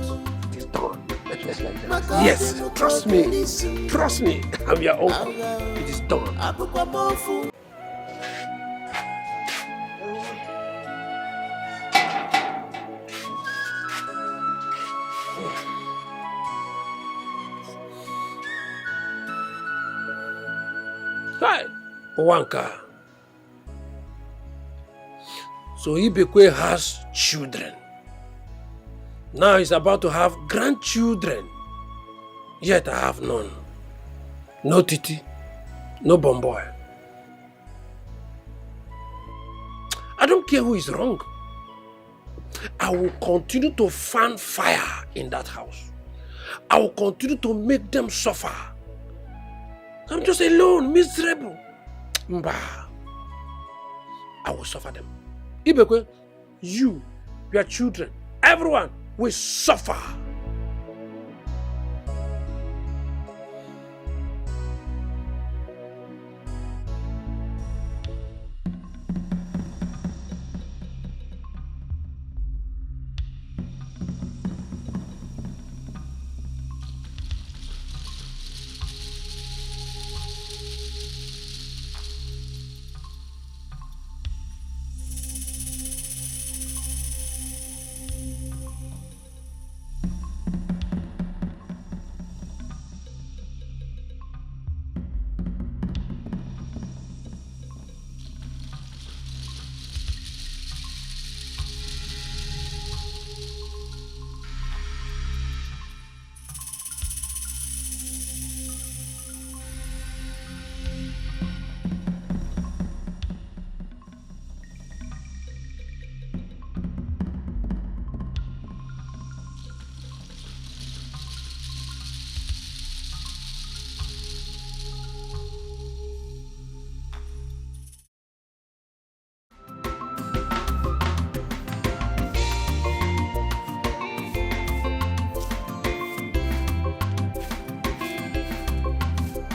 It is done. Just like that. Yes, trust me. Trust me. I'm your uncle. It is done. Hi, Wanka. So Ibekwe has children. Now he's about to have grandchildren. Yet I have none. No Titi, no Bomboy. I don't care who is wrong. I will continue to fan fire in that house. I will continue to make them suffer. I'm just alone, miserable. Mba. I will suffer them. Ibekwe, you, your children, everyone will suffer.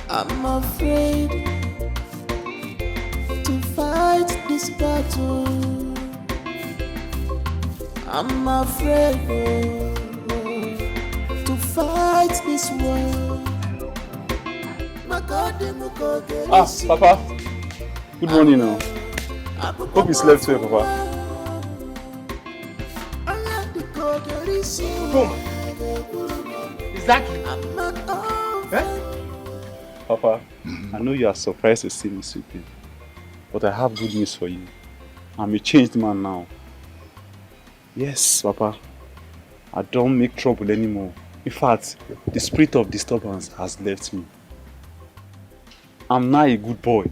I'm afraid to fight this battle. I'm afraid to fight this war. Papa. Good morning now. Hope you slept well, Papa. Boom. Is that eh? Papa, I know you are surprised to see me sleeping, but I have good news for you. I'm a changed man now. Yes, Papa. I don't make trouble anymore. In fact, the spirit of disturbance has left me. I'm now a good boy.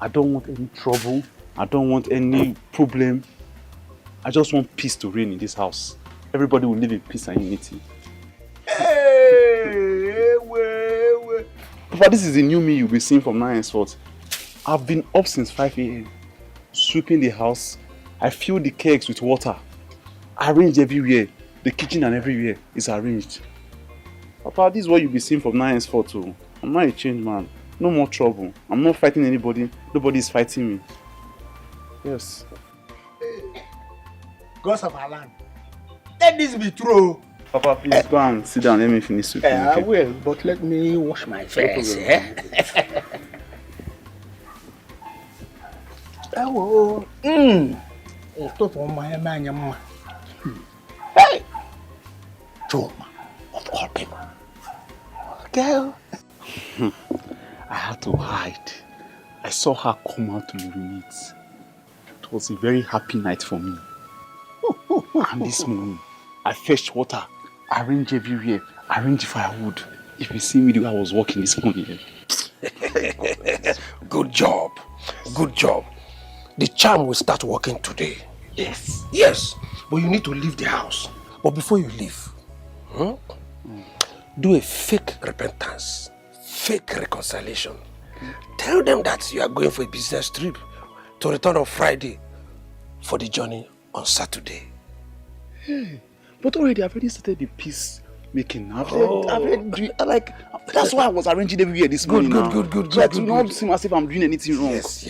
I don't want any trouble. I don't want any problem. I just want peace to reign in this house. Everybody will live in peace and unity. Hey, wait. Papa, this is the new me you'll be seeing from now henceforth. I've been up since 5 a.m. sweeping the house. I fill the kegs with water. I arrange everywhere. The kitchen and everywhere is arranged. Papa, this is what you'll be seeing from now henceforth too. I'm not a changed man. No more trouble. I'm not fighting anybody. Nobody is fighting me. Yes. Gods of our land. Let this be true. Papa, please go and sit down. Let me finish sweeping. I will, but let me wash my face. Oh, stop on my man. Hey, Chuma, of all people. Girl. I had to hide. I saw her come out to urinate. It was a very happy night for me. And this morning, I fetched water, arranged everywhere, arranged firewood. If you see me the way I was walking this morning. Good job. Good job. The charm will start working today. Yes. Yes, but you need to leave the house. But before you leave, do a fake repentance, fake reconciliation. Tell them that you are going for a business trip to return on Friday for the journey on Saturday. Hey, but already I've already started the peace making. That's why I was arranging everywhere this morning. Good. So I do not seem as if I'm doing anything wrong. Yes.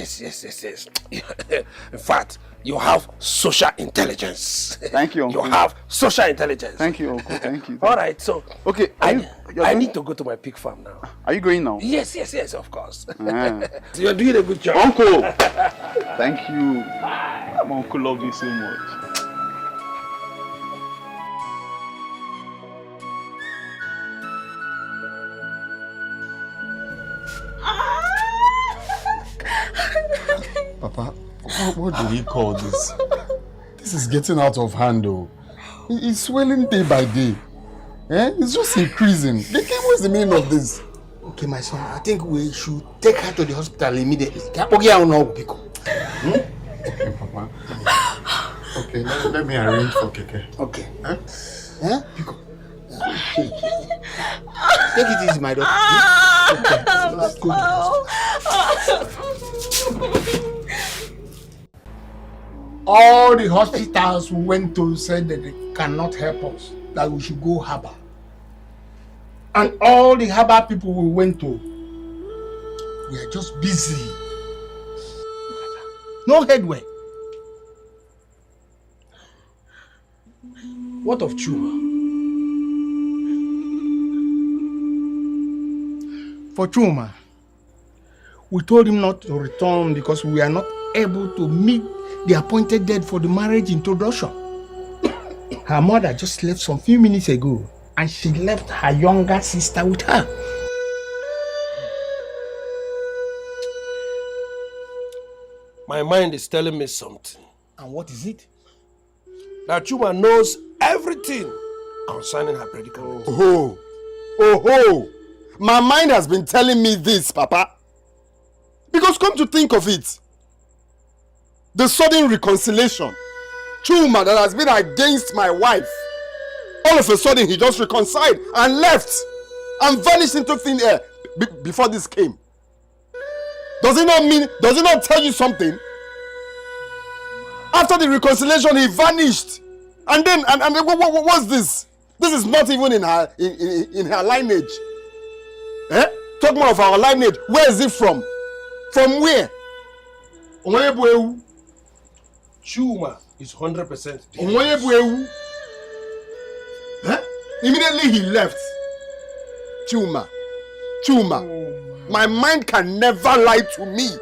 In fact, you have social intelligence. Thank you, Uncle. You have social intelligence. Thank you, Uncle. Thank you. All right, so okay, I need to go to my pig farm now. Are you going now? Yes, of course. So you're doing a good job. Uncle! Thank you. My uncle loves you so much. Papa, what do we call this? This is getting out of hand though. It's swelling day by day. It's just increasing. What's the meaning of this? Okay, my son, I think we should take her to the hospital immediately. Okay, Papa. Okay, let me arrange for Keke. Okay. Pico. Take it easy, my daughter. Okay, let's go. All the hospitals we went to said that they cannot help us, that we should go Harbour. And all the Harbour people we went to, we are just busy. No headway. What of Chuma? For Chuma, we told him not to return because we are not able to meet the appointed date for the marriage introduction. Her mother just left some few minutes ago, and she left her younger sister with her. My mind is telling me something. And what is it? That Chuma knows everything concerning her predicament. Oh, my mind has been telling me this, Papa. Because come to think of it, the sudden reconciliation, Chuma that has been against my wife, all of a sudden he just reconciled and left and vanished into thin air before this came. Does it not tell you something? After the reconciliation, he vanished. And then what's this? This is not even in her lineage. Talk more of our lineage. Where is it from? From where? Chuma is 100%. Immediately he left. Chuma. My mind can never lie to me.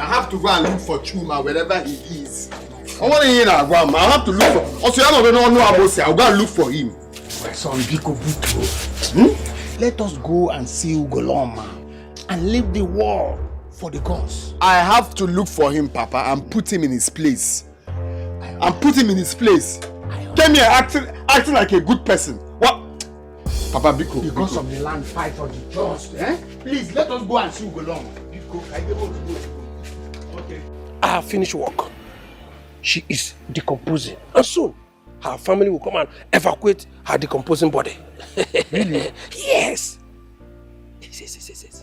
I have to go and look for Chuma wherever he is. I want to hear that, Grandma. I have to look for. Also, I don't know about it. I'll go and look for him. My son, Biko Buto. Let us go and see Ugoloma and leave the war for the cause. I have to look for him, Papa, and put him in his place. Came here acting like a good person. What? Papa Biko. Because of the land fight for the just, eh? Please, let us go and see Ugoloma. Biko, I give us go. Okay. I have finished work. She is decomposing. And soon, her family will come and evacuate her decomposing body. Really? Yes. Yes. Is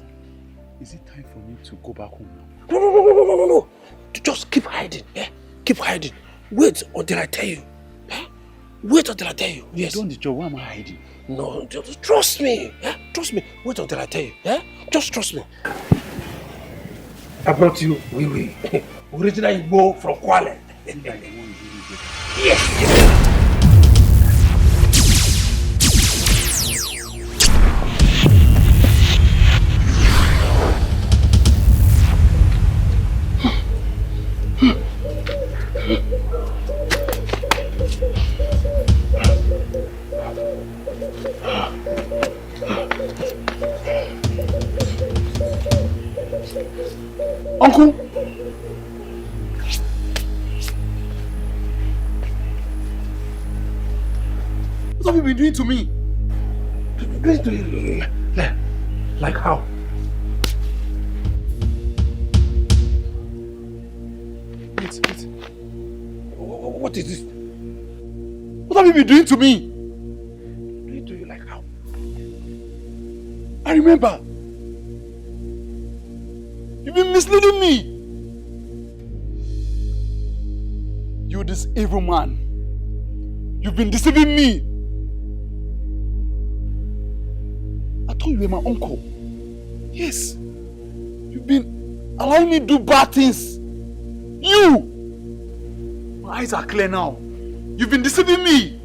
it time for me to go back home now? No. Just keep hiding. Eh? Keep hiding. Wait until I tell you. Eh? Wait until I tell you. Yes. Don't the job. Why am I hiding? No, just trust me. Eh? Trust me. Wait until I tell you. Eh? Just trust me. I brought you Wiwi. Original Igbo from Kwale. Yes. Uncle. What have you been doing to me? Doing to you? Like how? Wait. What is this? What have you been doing to me? Doing to you like how? I remember. You've been misleading me. You this evil man. You've been deceiving me. I thought you were my uncle. Yes. You've been allowing me to do bad things. You! My eyes are clear now. You've been deceiving me.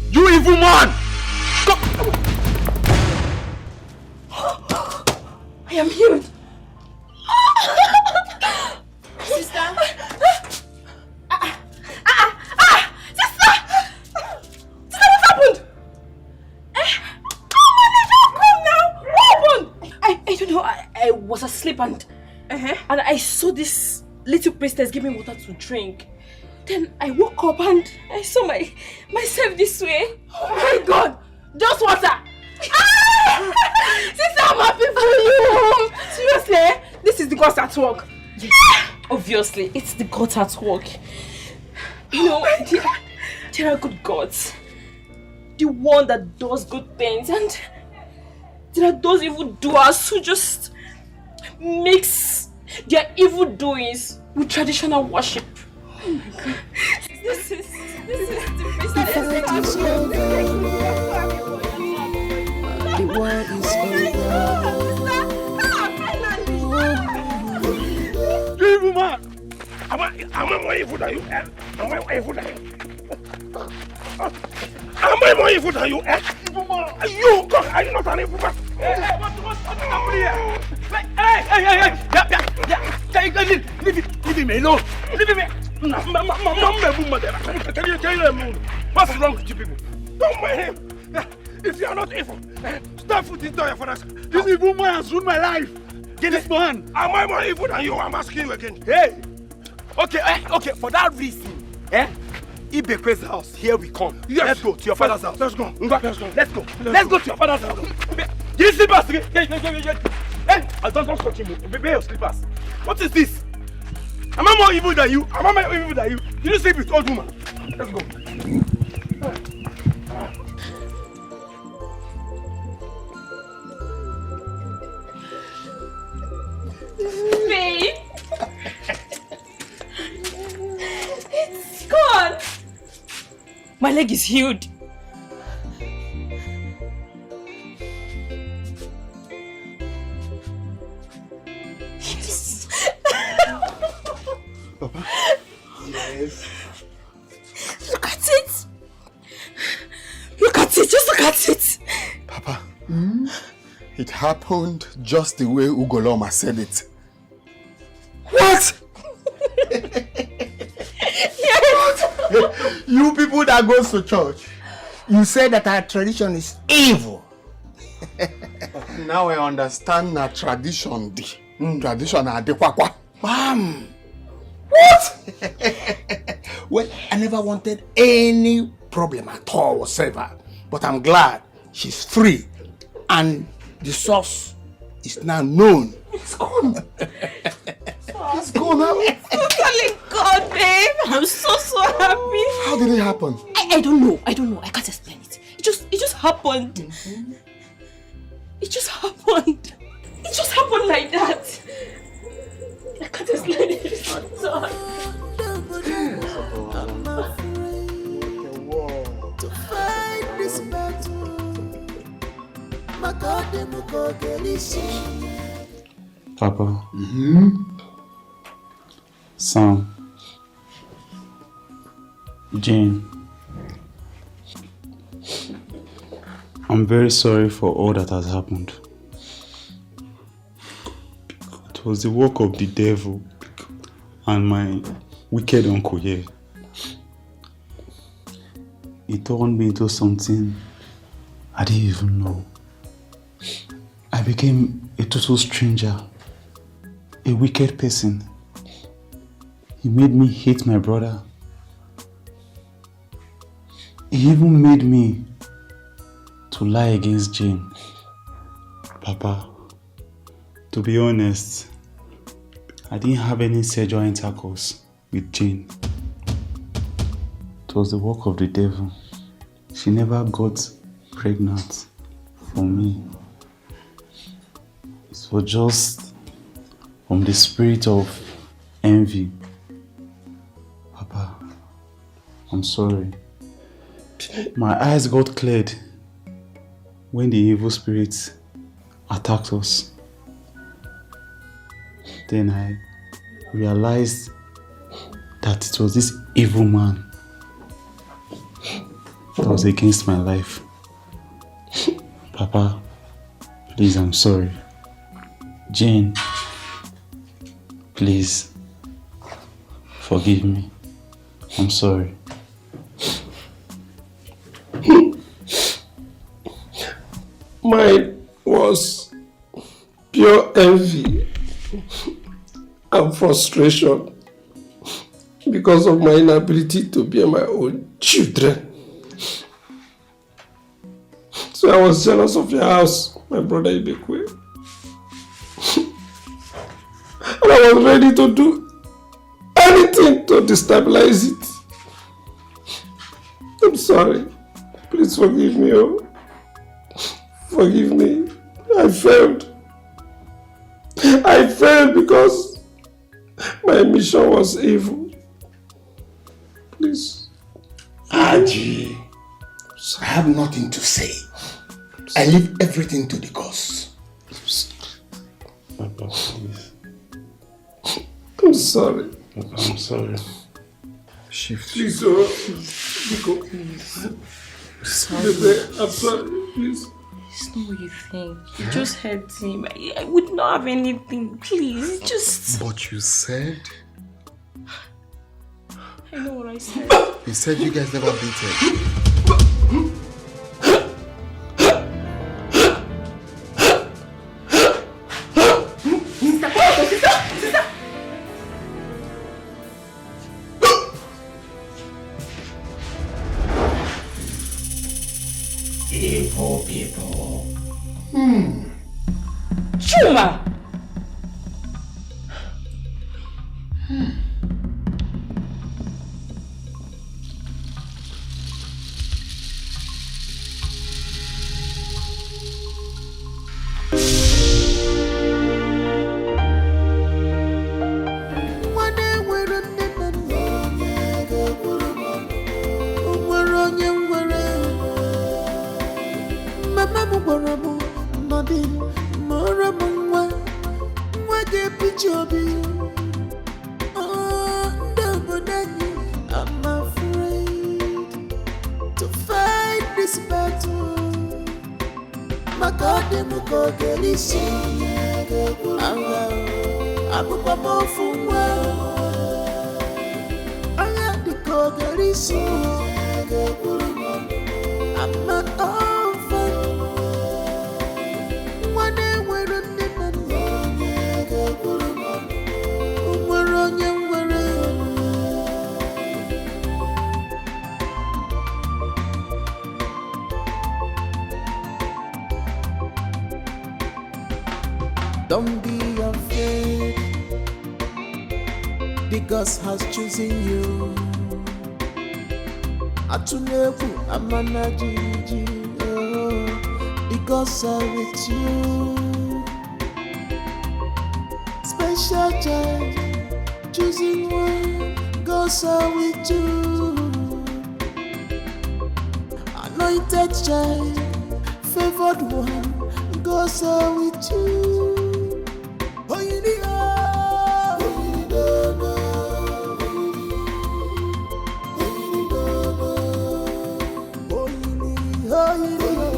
You evil man! Stop! I am healed. Sister? Sister, what happened? Come now. What happened? I don't know. I was asleep and I saw this little priestess give me water to drink. Then I woke up and I saw myself this way. Oh my God! Just water. Sister, I'm happy for you. Seriously, this is the gods at work. Yes. Obviously, it's the gods at work. You know, there are good gods. The one that does good things, and there are those evil doers who just mix their evil doings with traditional worship. Oh my God. This is the business. The war is over. You evil man! Am I more evil than you? Am I more evil than you? Am I more evil than you? You, God, are you not an evil man? What's happening here? Leave him alone. Leave him alone. What's wrong with you people? Don't mind him. If you are not evil, stop putting down your father's. This evil man has ruined my life. This man. Am I more evil than you? I'm asking you again. Hey! Okay, for that reason, Ibekwe's house, here we come. Yes. Let's go to your father's house. Let's go. Let's go to your father's house. Did you sleep us? Hey, don't touch him. Obey your slippers. What is this? Am I more evil than you? Am I more evil than you? Did you sleep with old woman? Let's go. Babe. It's gone. My leg is healed. Yes. Papa? Yes. Look at it. Look at it. Just look at it. Papa, it happened just the way Ugoloma said it. What? You people that goes to church, you say that our tradition is evil. Now I understand that tradition. Tradition are the kwakwa. Bam! What? Well, I never wanted any problem at all whatsoever. But I'm glad she's free. And the source is now known. It's gone. It's gone now. Thank God, babe. I'm so happy. How did it happen? I don't know. I can't explain it. It just happened. Mm-hmm. It just happened. It just happened like that. I can't explain it. It's so hard. To fight this battle, Papa. Sam. Jane. I'm very sorry for all that has happened. It was the work of the devil and my wicked uncle here. He turned me into something I didn't even know. I became a total stranger, a wicked person. He made me hate my brother. He even made me to lie against Jane. Papa, to be honest, I didn't have any sexual intercourse with Jane. It was the work of the devil. She never got pregnant from me. It was just from the spirit of envy. Papa, I'm sorry. My eyes got cleared when the evil spirits attacked us. Then I realized that it was this evil man that was against my life. Papa, please, I'm sorry. Jane, please, forgive me. I'm sorry. Mine was pure envy and frustration because of my inability to bear my own children. So I was jealous of your house, my brother Ibekwe. And I was ready to do anything to destabilize it. I'm sorry. Please forgive me, oh. Forgive me. I failed. I failed because my mission was evil. Please. Aji, I have nothing to say. I leave everything to the gods. Papa, please. I'm sorry. Papa, I'm sorry. Shift. Please, oh. Nico, please. Baby, I'm sorry. Please. It's not what you think. You just hurt him. I would not have anything. Please, just... But you said... I know what I said. You said you guys never dated. Evil people. Chuma! I'm afraid to fight this battle. My God, I'm very soon. I'm not orphan. One day we're running and we're running. Don't be afraid, because has chosen you. Atunefu amana jiji, oh, because I'm with you. Special child, choosing one, because I'm with you. Anointed child, favored one, because I'm with you.